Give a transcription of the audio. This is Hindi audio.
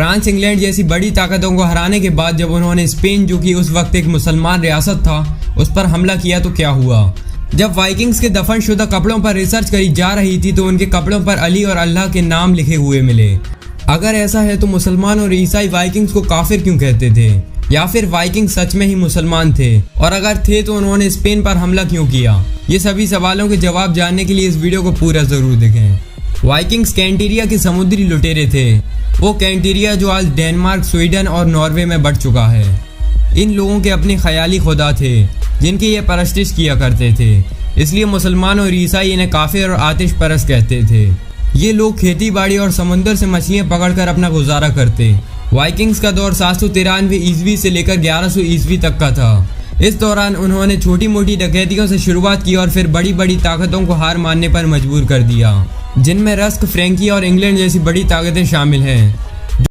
फ्रांस इंग्लैंड जैसी बड़ी ताकतों को हराने के बाद जब उन्होंने स्पेन, जो कि उस वक्त एक मुसलमान रियासत था, उस पर हमला किया तो क्या हुआ। जब वाइकिंग्स के दफन शुदा कपड़ों पर रिसर्च करी जा रही थी तो उनके कपड़ों पर अली और अल्लाह के नाम लिखे हुए मिले। अगर ऐसा है तो मुसलमान और ईसाई वाइकिंग्स को काफिर क्यों कहते थे, या फिर वाइकिंग सच में ही मुसलमान थे, और अगर थे तो उन्होंने स्पेन पर हमला क्यों किया। ये सभी सवालों के जवाब जानने के लिए इस वीडियो को पूरा जरूर देखें। वाइकिंग्स कैंटेरिया के समुद्री लुटेरे थे, वो कैंटेरिया जो आज डेनमार्क, स्वीडन और नॉर्वे में बढ़ चुका है। इन लोगों के अपने ख्याली खुदा थे जिनकी ये परस्तिश किया करते थे, इसलिए मुसलमान और ईसाई इन्हें काफिर और आतिश परस्त कहते थे। ये लोग खेती बाड़ी और समुद्र से मछलियां पकड़कर अपना गुजारा करते। वाइकिंग्स का दौर 793 ईस्वी से लेकर 1100 ईस्वी तक का था। इस दौरान उन्होंने छोटी मोटी डकैतियों से शुरुआत की और फिर बड़ी बड़ी ताकतों को हार मानने पर मजबूर कर दिया, जिनमें रस्क, फ्रैंकी और इंग्लैंड जैसी बड़ी ताकतें शामिल हैं।